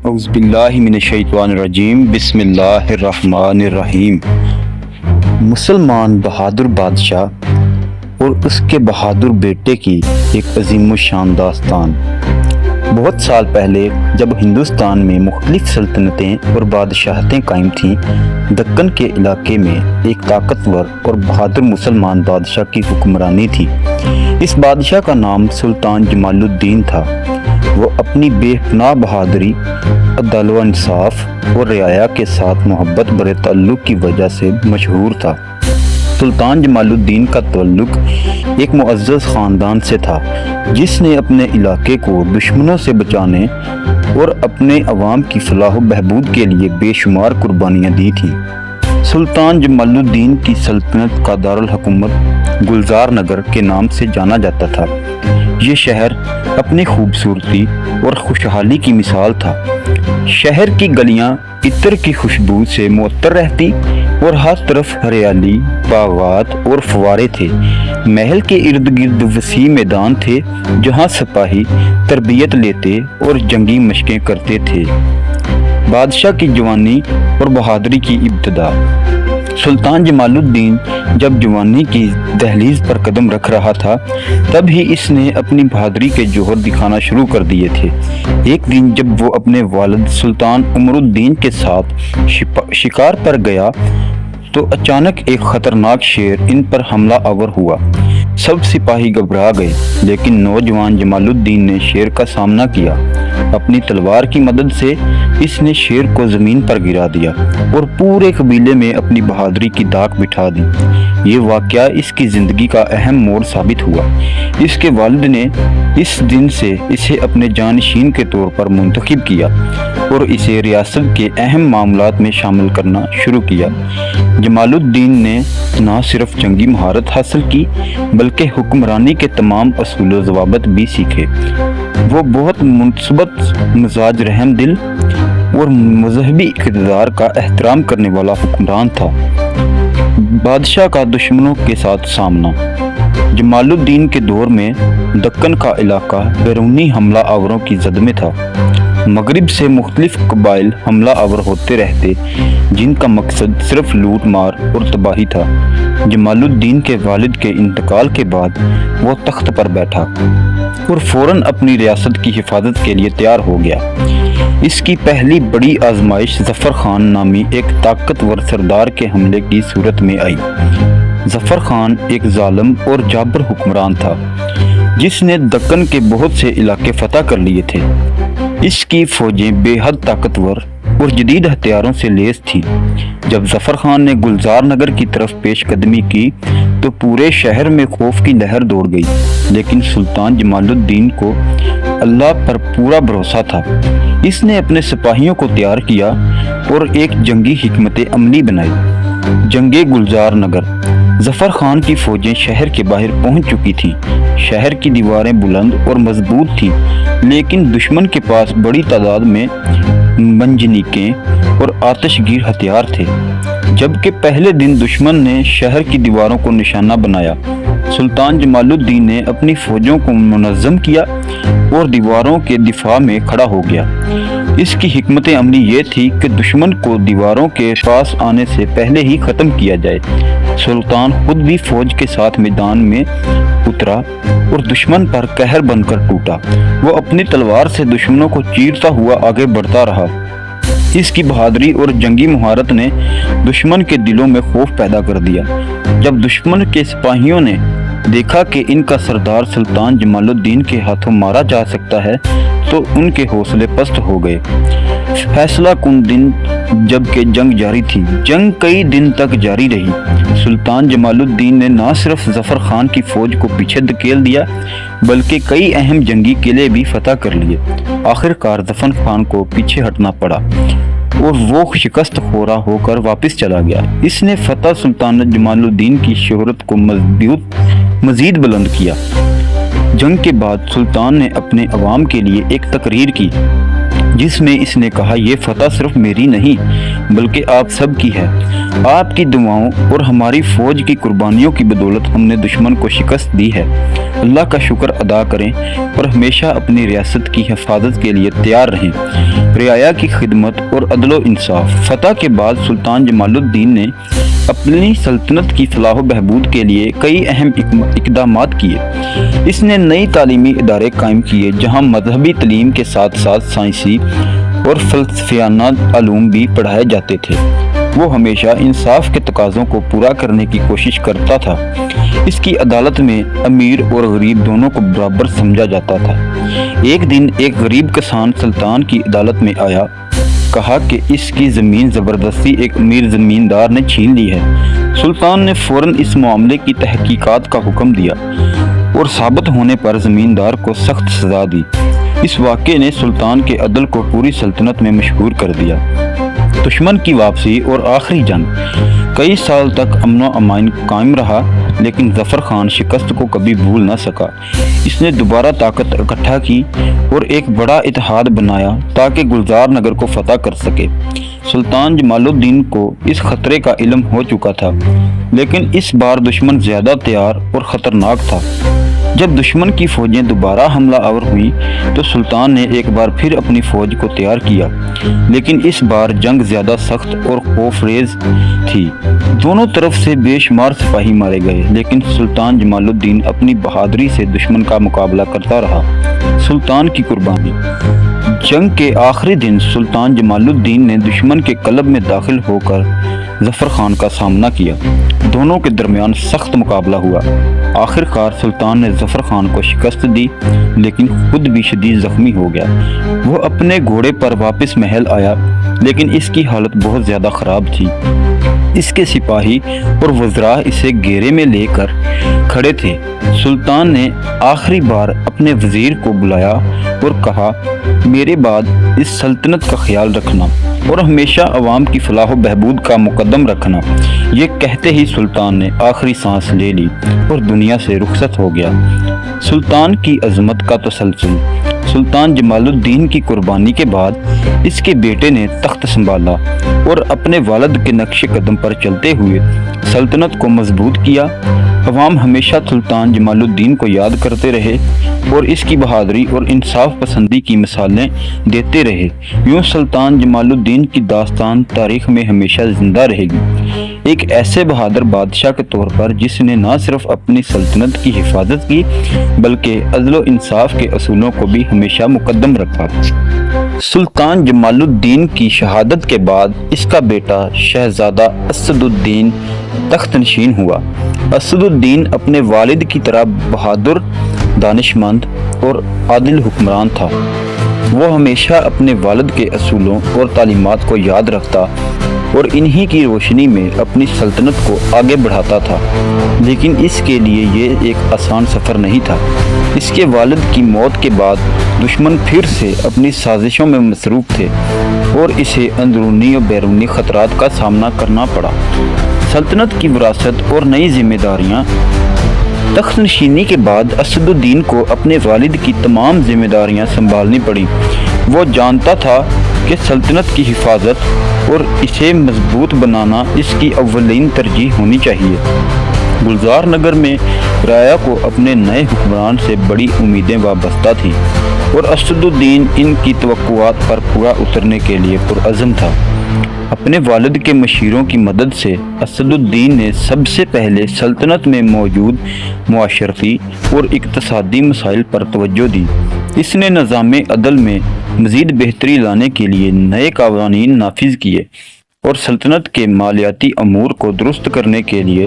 اعوذ باللہ من الشیطان الرجیم بسم اللہ الرحمن الرحیم۔ مسلمان بہادر بادشاہ اور اس کے بہادر بیٹے کی ایک عظیم و شان داستان۔ بہت سال پہلے جب ہندوستان میں مختلف سلطنتیں اور بادشاہتیں قائم تھیں، دکن کے علاقے میں ایک طاقتور اور بہادر مسلمان بادشاہ کی حکمرانی تھی۔ اس بادشاہ کا نام سلطان جمال الدین تھا۔ وہ اپنی بے پناہ بہادری، عدل و انصاف اور رعایا کے ساتھ محبت برے تعلق کی وجہ سے مشہور تھا۔ سلطان جمال الدین کا تعلق ایک معزز خاندان سے تھا جس نے اپنے علاقے کو دشمنوں سے بچانے اور اپنے عوام کی فلاح و بہبود کے لیے بے شمار قربانیاں دی تھیں۔ سلطان جمال الدین کی سلطنت کا دارالحکومت گلزار نگر کے نام سے جانا جاتا تھا۔ یہ شہر اپنی خوبصورتی اور خوشحالی کی مثال تھا۔ شہر کی گلیاں عطر کی خوشبو سے معطر رہتی اور ہر طرف ہریالی، باغات اور فوارے تھے۔ محل کے ارد گرد وسیع میدان تھے جہاں سپاہی تربیت لیتے اور جنگی مشقیں کرتے تھے۔ بادشاہ کی جوانی اور بہادری کی ابتدا۔ سلطان جمال الدین جب جوانی کی دہلیز پر قدم رکھ رہا تھا تب ہی اس نے اپنی بہادری کے جوہر دکھانا شروع کر دیے تھے۔ ایک دن جب وہ اپنے والد سلطان عمر الدین کے ساتھ شکار پر گیا تو اچانک ایک خطرناک شیر ان پر حملہ آور ہوا۔ سب سپاہی گھبرا گئے، لیکن نوجوان جمال الدین نے شیر کا سامنا کیا۔ اپنی تلوار کی مدد سے اس نے شیر کو زمین پر گرا دیا اور پورے قبیلے میں اپنی بہادری کی داغ بٹھا دی۔ یہ واقعہ اس کی زندگی کا اہم موڑ ثابت ہوا۔ اس کے والد نے اس دن سے اسے اپنے جانشین کے طور پر منتخب کیا اور اسے ریاست کے اہم معاملات میں شامل کرنا شروع کیا۔ جمال الدین نے نہ صرف جنگی مہارت حاصل کی بلکہ حکمرانی کے تمام اصول و ضوابط بھی سیکھے۔ وہ بہت مثبت مزاج، رحم دل اور مذہبی اقتدار کا احترام کرنے والا حکمران تھا۔ بادشاہ کا دشمنوں کے ساتھ سامنا۔ جمال الدین کے دور میں دکن کا علاقہ بیرونی حملہ آوروں کی زد میں تھا۔ مغرب سے مختلف قبائل حملہ آور ہوتے رہتے جن کا مقصد صرف لوٹ مار اور تباہی تھا۔ جمال الدین کے والد کے انتقال کے بعد وہ تخت پر بیٹھا اور فوراً اپنی ریاست کی حفاظت کے لیے تیار ہو گیا۔ اس کی پہلی بڑی آزمائش ظفر خان نامی ایک طاقتور سردار کے حملے کی صورت میں آئی۔ ظفر خان ایک ظالم اور جابر حکمران تھا جس نے دکن کے بہت سے علاقے فتح کر لیے تھے۔ اس کی فوجیں بے حد طاقتور اور جدید ہتھیاروں سے لیس تھیں۔ جب ظفر خان نے گلزار نگر کی طرف پیش قدمی کی تو پورے شہر میں خوف کی لہر دوڑ گئی، لیکن سلطان جمال الدین کو اللہ پر پورا بھروسہ تھا۔ اس نے اپنے سپاہیوں کو تیار کیا اور ایک جنگی حکمت عملی بنائی۔ جنگ گلزار نگر۔ ظفر خان کی فوجیں شہر کے باہر پہنچ چکی تھیں۔ شہر کی دیواریں بلند اور مضبوط تھیں، لیکن دشمن کے پاس بڑی تعداد میں منجنیقیں اور آتش گیر ہتھیار تھے۔ جبکہ پہلے دن دشمن نے شہر کی دیواروں کو نشانہ بنایا، سلطان جمال الدین نے اپنی فوجوں کو منظم کیا اور دیواروں کے دفاع میں کھڑا ہو گیا۔ اس کی حکمت عملی یہ تھی کہ دشمن کو دیواروں کے پاس آنے سے پہلے ہی ختم کیا جائے۔ سلطان خود بھی فوج کے ساتھ میدان میں اترا اور دشمن پر قہر بن کر ٹوٹا۔ وہ اپنی تلوار سے دشمنوں کو چیرتا ہوا آگے بڑھتا رہا۔ اس کی بہادری اور جنگی مہارت نے دشمن کے دلوں میں خوف پیدا کر دیا۔ جب دشمن کے سپاہیوں نے دیکھا کہ ان کا سردار سلطان جمال الدین کے ہاتھوں مارا جا سکتا ہے تو ان کے حوصلے پست ہو گئے۔ فیصلہ کن دن جب کہ جنگ جاری تھی، جنگ کئی دن تک جاری رہی۔ سلطان جمال الدین نے نہ صرف ظفر خان کی فوج کو پیچھے دھکیل دیا بلکہ کئی اہم جنگی قلعے بھی فتح کر لیے۔ آخر کار ظفر خان کو پیچھے ہٹنا پڑا اور وہ شکست خورا ہو کر واپس چلا گیا۔ اس نے فتح سلطان جمال الدین کی شہرت کو مزید بلند کیا۔ جنگ کے بعد سلطان نے اپنے عوام کے لیے ایک تقریر کی جس میں اس نے کہا یہ فتح صرف میری نہیں بلکہ آپ سب کی ہے۔ آپ کی دعاؤں اور ہماری فوج کی قربانیوں کی بدولت ہم نے دشمن کو شکست دی ہے۔ اللہ کا شکر ادا کریں اور ہمیشہ اپنی ریاست کی حفاظت کے لیے تیار رہیں۔ رعایا کی خدمت اور عدل و انصاف۔ فتح کے بعد سلطان جمال الدین نے اپنی سلطنت کی فلاح و بہبود کے لیے کئی اہم اقدامات کیے۔ اس نے نئی تعلیمی ادارے قائم کیے جہاں مذہبی تعلیم کے ساتھ ساتھ سائنسی اور فلسفیانہ علوم بھی پڑھائے جاتے تھے۔ وہ ہمیشہ انصاف کے تقاضوں کو پورا کرنے کی کوشش کرتا تھا۔ اس کی عدالت میں امیر اور غریب دونوں کو برابر سمجھا جاتا تھا۔ ایک دن ایک غریب کسان سلطان کی عدالت میں آیا، کہا کہ اس کی زمین زبردستی ایک امیر زمیندار نے چھین لی ہے۔ سلطان نے فوراً اس معاملے کی تحقیقات کا حکم دیا اور ثابت ہونے پر زمیندار کو سخت سزا دی۔ اس واقعے نے سلطان کے عدل کو پوری سلطنت میں مشہور کر دیا۔ دشمن کی واپسی اور آخری جنگ۔ کئی سال تک امن و امان قائم رہا لیکن ظفر خان شکست کو کبھی بھول نہ سکا۔ اس نے دوبارہ طاقت اکٹھا کی اور ایک بڑا اتحاد بنایا تاکہ گلزار نگر کو فتح کر سکے۔ سلطان جمال الدین کو اس خطرے کا علم ہو چکا تھا لیکن اس بار دشمن زیادہ تیار اور خطرناک تھا۔ جب دشمن کی فوجیں دوبارہ حملہ آور ہوئیں تو سلطان نے ایک بار پھر اپنی فوج کو تیار کیا، لیکن اس بار جنگ زیادہ سخت اور خوفزیز تھی۔ دونوں طرف سے بے شمار سپاہی مارے گئے لیکن سلطان جمال الدین اپنی بہادری سے دشمن کا مقابلہ کرتا رہا۔ سلطان کی قربانی۔ جنگ کے آخری دن سلطان جمال الدین نے دشمن کے قلب میں داخل ہو کر ظفر خان کا سامنا کیا۔ دونوں کے درمیان سخت مقابلہ ہوا۔ آخر کار سلطان نے ظفر خان کو شکست دی لیکن خود بھی شدید زخمی ہو گیا۔ وہ اپنے گھوڑے پر واپس محل آیا لیکن اس کی حالت بہت زیادہ خراب تھی۔ اس کے سپاہی اور وزراء اسے گھیرے میں لے کر کھڑے تھے۔ سلطان نے آخری بار اپنے وزیر کو بلایا اور کہا، میرے بعد اس سلطنت کا خیال رکھنا اور ہمیشہ عوام کی فلاح و بہبود کا مقدم رکھنا۔ یہ کہتے ہی سلطان نے آخری سانس لے لی اور دنیا سے رخصت ہو گیا۔ سلطان کی عظمت کا تسلسل۔ سلطان جمال الدین کی قربانی کے بعد اس کے بیٹے نے تخت سنبھالا اور اپنے والد کے نقش قدم پر چلتے ہوئے سلطنت کو مضبوط کیا۔ عوام ہمیشہ سلطان جمال الدین کو یاد کرتے رہے اور اس کی بہادری اور انصاف پسندی کی مثالیں دیتے رہے۔ یوں سلطان جمال الدین کی داستان تاریخ میں ہمیشہ زندہ رہے گی، ایک ایسے بہادر بادشاہ کے طور پر جس نے نہ صرف اپنی سلطنت کی حفاظت کی بلکہ عدل و انصاف کے اصولوں کو بھی ہمیشہ مقدم رکھا۔ سلطان جمال الدین کی شہادت کے بعد اس کا بیٹا شہزادہ اسد الدین تخت نشین ہوا۔ اسد الدین اپنے والد کی طرح بہادر، دانش مند اور عادل حکمران تھا۔ وہ ہمیشہ اپنے والد کے اصولوں اور تعلیمات کو یاد رکھتا اور انہی کی روشنی میں اپنی سلطنت کو آگے بڑھاتا تھا، لیکن اس کے لیے یہ ایک آسان سفر نہیں تھا۔ اس کے والد کی موت کے بعد دشمن پھر سے اپنی سازشوں میں مصروف تھے اور اسے اندرونی اور بیرونی خطرات کا سامنا کرنا پڑا۔ سلطنت کی وراثت اور نئی ذمہ داریاں۔ تخت نشینی کے بعد اسد الدین کو اپنے والد کی تمام ذمہ داریاں سنبھالنی پڑی۔ وہ جانتا تھا کہ سلطنت کی حفاظت اور اسے مضبوط بنانا اس کی اولین ترجیح ہونی چاہیے۔ گلزار نگر میں رعایا کو اپنے نئے حکمران سے بڑی امیدیں وابستہ تھیں اور اسد الدین ان کی توقعات پر پورا اترنے کے لیے پرعزم تھا۔ اپنے والد کے مشیروں کی مدد سے اسد الدین نے سب سے پہلے سلطنت میں موجود معاشرتی اور اقتصادی مسائل پر توجہ دی۔ اس نے نظام عدل میں مزید بہتری لانے کے لیے نئے قوانین نافذ کیے اور سلطنت کے مالیاتی امور کو درست کرنے کے لیے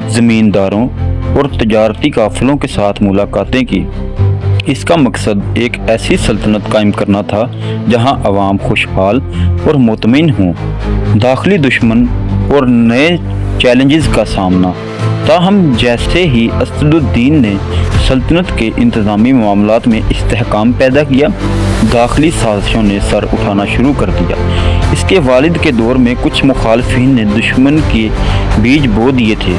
زمینداروں اور تجارتی قافلوں کے ساتھ ملاقاتیں کی۔ اس کا مقصد ایک ایسی سلطنت قائم کرنا تھا جہاں عوام خوشحال اور مطمئن ہوں۔ داخلی دشمن اور نئے چیلنجز کا سامنا۔ تاہم جیسے ہی اسد الدین نے سلطنت کے انتظامی معاملات میں استحکام پیدا کیا، داخلی سازشوں نے سر اٹھانا شروع کر دیا۔ اس کے والد کے دور میں کچھ مخالفین نے دشمن کے بیج بو دیے تھے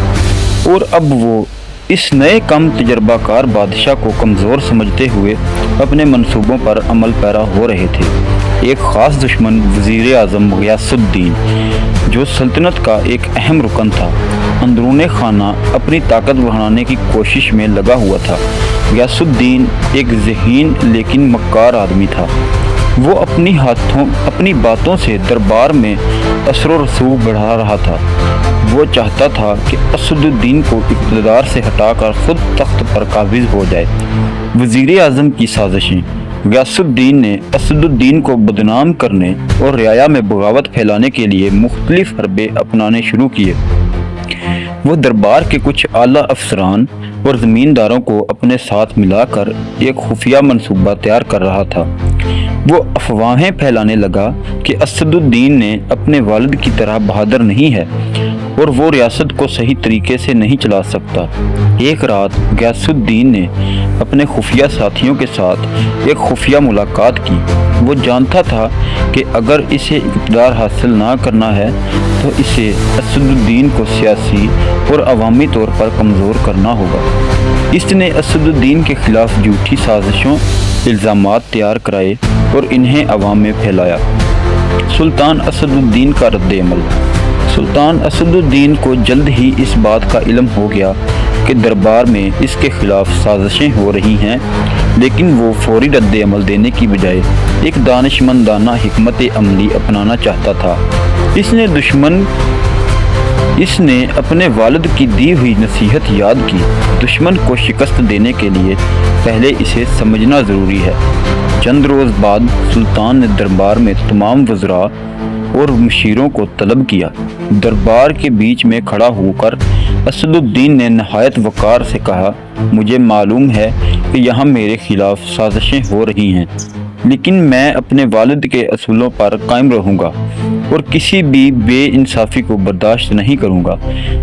اور اب وہ اس نئے کم تجربہ کار بادشاہ کو کمزور سمجھتے ہوئے اپنے منصوبوں پر عمل پیرا ہو رہے تھے۔ ایک خاص دشمن وزیر اعظم غیاث الدین، جو سلطنت کا ایک اہم رکن تھا، اندرون خانہ اپنی طاقت بڑھانے کی کوشش میں لگا ہوا تھا۔ غیاث الدین ایک ذہین لیکن مکار آدمی تھا۔ وہ اپنی باتوں سے دربار میں اثر و رسوخ بڑھا رہا تھا۔ وہ چاہتا تھا کہ اسد الدین کو اقتدار سے ہٹا کر خود تخت پر قابض ہو جائے۔ وزیر اعظم کی سازشیں۔ غیاث الدین نے اسد الدین کو بدنام کرنے اور رعایا میں بغاوت پھیلانے کے لیے مختلف حربے اپنانے شروع کیے۔ وہ دربار کے کچھ اعلیٰ افسران اور زمینداروں کو اپنے ساتھ ملا کر ایک خفیہ منصوبہ تیار کر رہا تھا۔ وہ افواہیں پھیلانے لگا کہ اسد الدین نے اپنے والد کی طرح بہادر نہیں ہے اور وہ ریاست کو صحیح طریقے سے نہیں چلا سکتا۔ ایک رات غیاث الدین نے اپنے خفیہ ساتھیوں کے ساتھ ایک خفیہ ملاقات کی۔ وہ جانتا تھا کہ اگر اسے اقتدار حاصل نہ کرنا ہے تو اسے اسد الدین کو سیاسی اور عوامی طور پر کمزور کرنا ہوگا۔ اس نے اسد الدین کے خلاف جھوٹی سازشوں، الزامات تیار کرائے اور انہیں عوام میں پھیلایا۔ سلطان اسد الدین کا رد عمل۔ سلطان اسد الدین کو جلد ہی اس بات کا علم ہو گیا کہ دربار میں اس کے خلاف سازشیں ہو رہی ہیں، لیکن وہ فوری رد عمل دینے کی بجائے ایک دانشمندانہ حکمت عملی اپنانا چاہتا تھا۔ اس نے اپنے والد کی دی ہوئی نصیحت یاد کی۔ دشمن کو شکست دینے کے لیے پہلے اسے سمجھنا ضروری ہے۔ چند روز بعد سلطان نے دربار میں تمام وزراء اور مشیروں کو طلب کیا۔ دربار کے بیچ میں کھڑا ہو کر اسد الدین نے نہایت وقار سے کہا، مجھے معلوم ہے کہ یہاں میرے خلاف سازشیں ہو رہی ہیں، لیکن میں اپنے والد کے اصولوں پر قائم رہوں گا اور کسی بھی بے انصافی کو برداشت نہیں کروں گا۔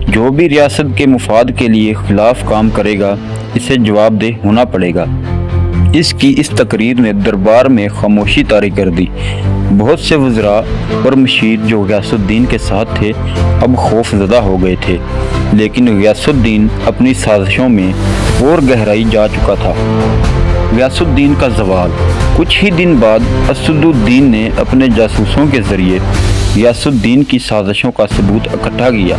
جو بھی ریاست کے مفاد کے لیے خلاف کام کرے گا اسے جواب دہ ہونا پڑے گا۔ اس تقریر نے دربار میں خاموشی طاری کر دی۔ بہت سے وزراء اور مشیر جو غیاث الدین کے ساتھ تھے اب خوف زدہ ہو گئے تھے، لیکن غیاث الدین اپنی سازشوں میں اور گہرائی جا چکا تھا۔ غیاث الدین کا زوال۔ کچھ ہی دن بعد اسد الدین نے اپنے جاسوسوں کے ذریعے غیاث الدین کی سازشوں کا ثبوت اکٹھا کیا۔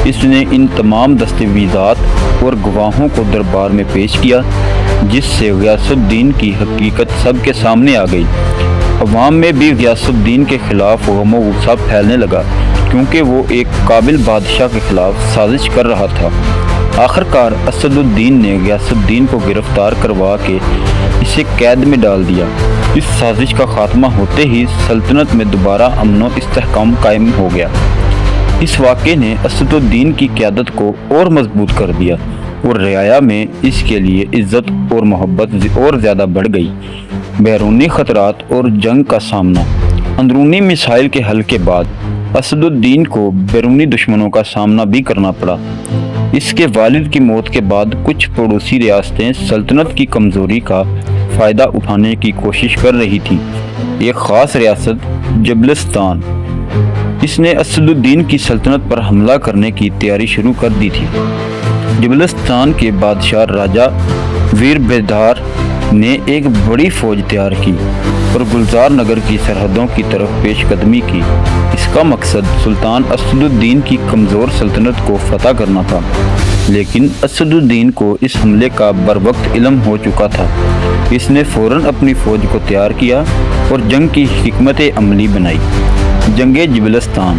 اس نے ان تمام دستاویزات اور گواہوں کو دربار میں پیش کیا، جس سے غیاث الدین کی حقیقت سب کے سامنے آ گئی۔ عوام میں بھی غیاث الدین کے خلاف غم و غصہ پھیلنے لگا، کیونکہ وہ ایک قابل بادشاہ کے خلاف سازش کر رہا تھا۔ آخرکار اسد الدین نے غیاث الدین کو گرفتار کروا کے اسے قید میں ڈال دیا۔ اس سازش کا خاتمہ ہوتے ہی سلطنت میں دوبارہ امن و استحکام قائم ہو گیا۔ اس واقعے نے اسد الدین کی قیادت کو اور مضبوط کر دیا اور رعایا میں اس کے لیے عزت اور محبت اور زیادہ بڑھ گئی۔ بیرونی خطرات اور جنگ کا سامنا۔ اندرونی مسائل کے حل کے بعد اسد الدین کو بیرونی دشمنوں کا سامنا بھی کرنا پڑا۔ اس کے والد کی موت کے بعد کچھ پڑوسی ریاستیں سلطنت کی کمزوری کا فائدہ اٹھانے کی کوشش کر رہی تھیں۔ ایک خاص ریاست جبلستان، اس نے اسد الدین کی سلطنت پر حملہ کرنے کی تیاری شروع کر دی تھی۔ جبلستان کے بادشاہ راجہ ویر بہادر نے ایک بڑی فوج تیار کی اور گلزار نگر کی سرحدوں کی طرف پیش قدمی کی۔ اس کا مقصد سلطان اسد الدین کی کمزور سلطنت کو فتح کرنا تھا، لیکن اسد الدین کو اس حملے کا بروقت علم ہو چکا تھا۔ اس نے فوراً اپنی فوج کو تیار کیا اور جنگ کی حکمت عملی بنائی۔ جنگ جبلستان۔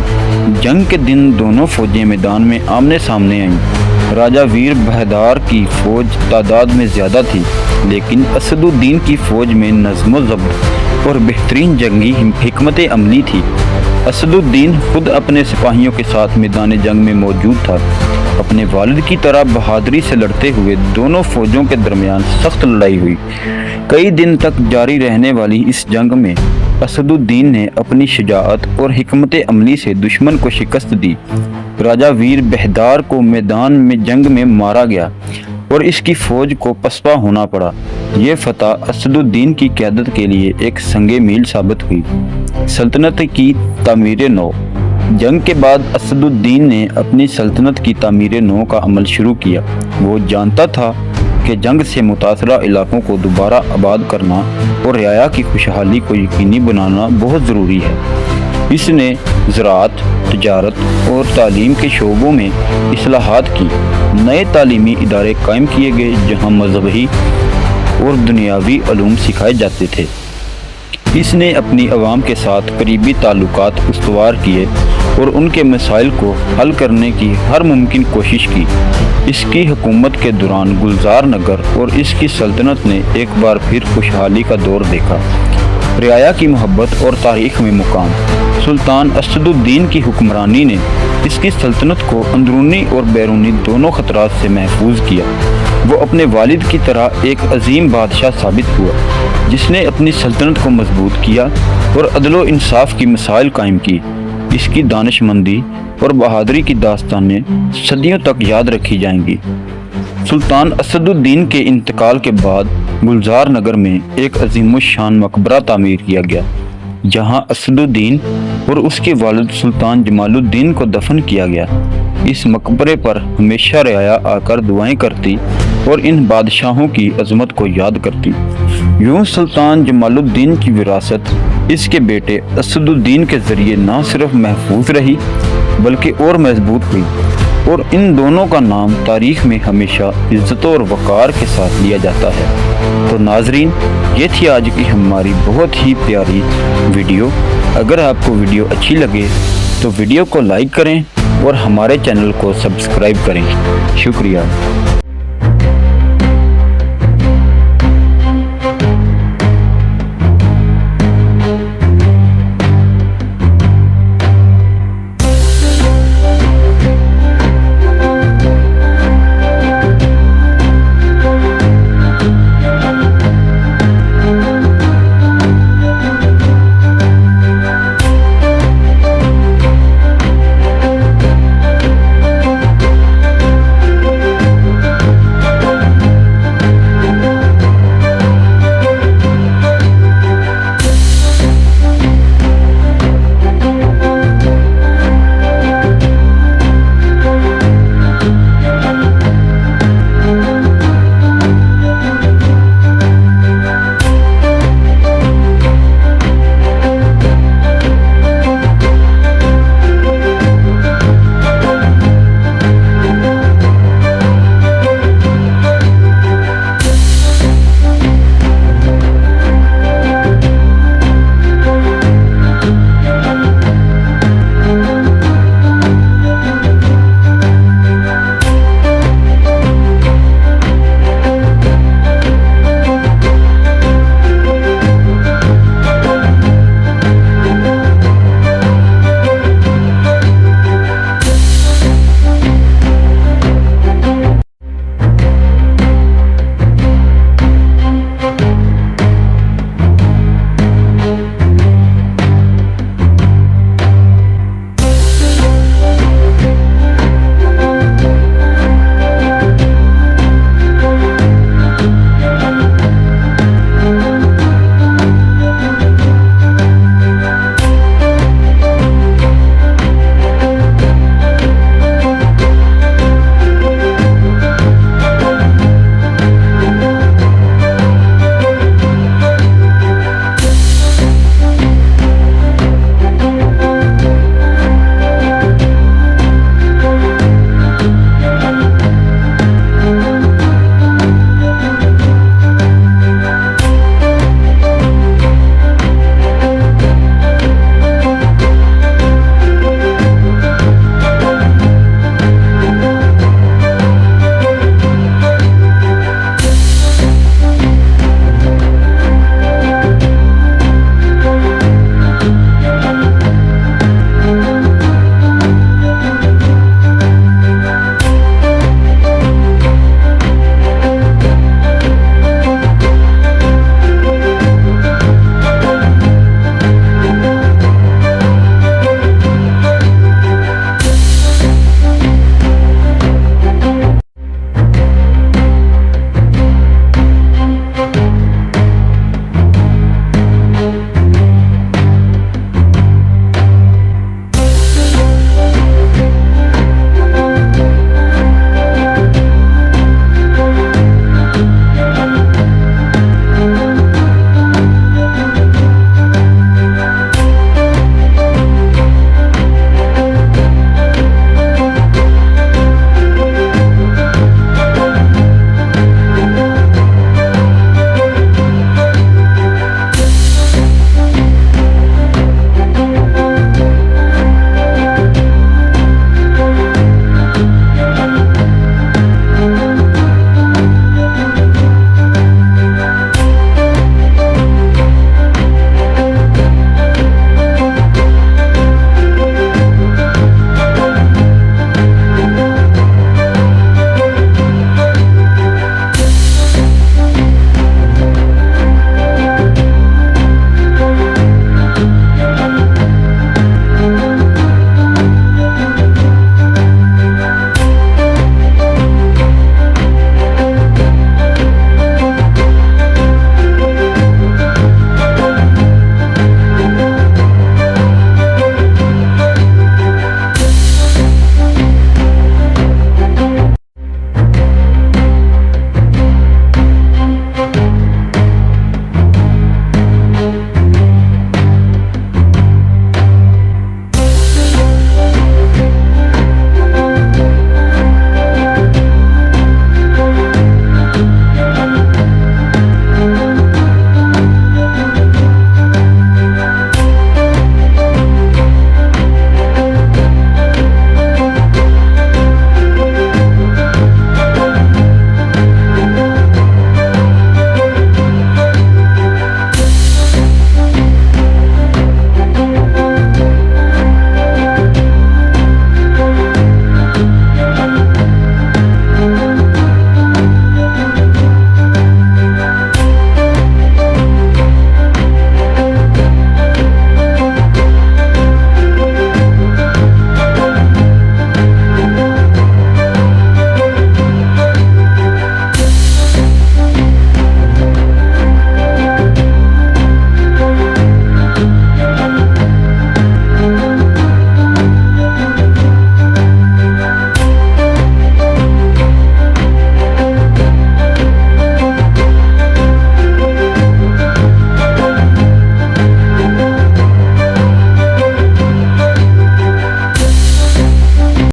جنگ کے دن دونوں فوجیں میدان میں آمنے سامنے آئیں۔ راجہ ویر بہادر کی فوج تعداد میں زیادہ تھی، لیکن اسد الدین کی فوج میں نظم و ضبط اور بہترین جنگی حکمت عملی تھی۔ اسد الدین خود اپنے سپاہیوں کے ساتھ میدان جنگ میں موجود تھا۔ اپنے والد کی طرح بہادری سے لڑتے ہوئے دونوں فوجوں کے درمیان سخت لڑائی ہوئی۔ کئی دن تک جاری رہنے والی اس جنگ میں اسد الدین نے اپنی شجاعت اور حکمت عملی سے دشمن کو شکست دی۔ راجہ ویر بہادر کو میدان میں جنگ میں مارا گیا اور اس کی فوج کو پسپا ہونا پڑا۔ یہ فتح اسد الدین کی قیادت کے لیے ایک سنگ میل ثابت ہوئی۔ سلطنت کی تعمیر نو۔ جنگ کے بعد اسد الدین نے اپنی سلطنت کی تعمیر نو کا عمل شروع کیا۔ وہ جانتا تھا کہ جنگ سے متاثرہ علاقوں کو دوبارہ آباد کرنا اور رعایا کی خوشحالی کو یقینی بنانا بہت ضروری ہے۔ اس نے زراعت، تجارت اور تعلیم کے شعبوں میں اصلاحات کی، نئے تعلیمی ادارے قائم کیے گئے جہاں مذہبی اور دنیاوی علوم سکھائے جاتے تھے۔ اس نے اپنی عوام کے ساتھ قریبی تعلقات استوار کیے اور ان کے مسائل کو حل کرنے کی ہر ممکن کوشش کی۔ اس کی حکومت کے دوران گلزار نگر اور اس کی سلطنت نے ایک بار پھر خوشحالی کا دور دیکھا۔ رعایا کی محبت اور تاریخ میں مقام۔ سلطان اسد الدین کی حکمرانی نے اس کی سلطنت کو اندرونی اور بیرونی دونوں خطرات سے محفوظ کیا۔ وہ اپنے والد کی طرح ایک عظیم بادشاہ ثابت ہوا جس نے اپنی سلطنت کو مضبوط کیا اور عدل و انصاف کی مثال قائم کی۔ اس کی دانش مندی اور بہادری کی داستانیں صدیوں تک یاد رکھی جائیں گی۔ سلطان اسد الدین کے انتقال کے بعد گلزار نگر میں ایک عظیم الشان مقبرہ تعمیر کیا گیا جہاں اسد الدین اور اس کے والد سلطان جمال الدین کو دفن کیا گیا۔ اس مقبرے پر ہمیشہ رعایا آ کر دعائیں کرتی اور ان بادشاہوں کی عظمت کو یاد کرتی۔ یوں سلطان جمال الدین کی وراثت اس کے بیٹے اسد الدین کے ذریعے نہ صرف محفوظ رہی بلکہ اور مضبوط ہوئی، اور ان دونوں کا نام تاریخ میں ہمیشہ عزت اور وقار کے ساتھ لیا جاتا ہے۔ تو ناظرین، یہ تھی آج کی ہماری بہت ہی پیاری ویڈیو۔ اگر آپ کو ویڈیو اچھی لگے تو ویڈیو کو لائک کریں اور ہمارے چینل کو سبسکرائب کریں۔ شکریہ۔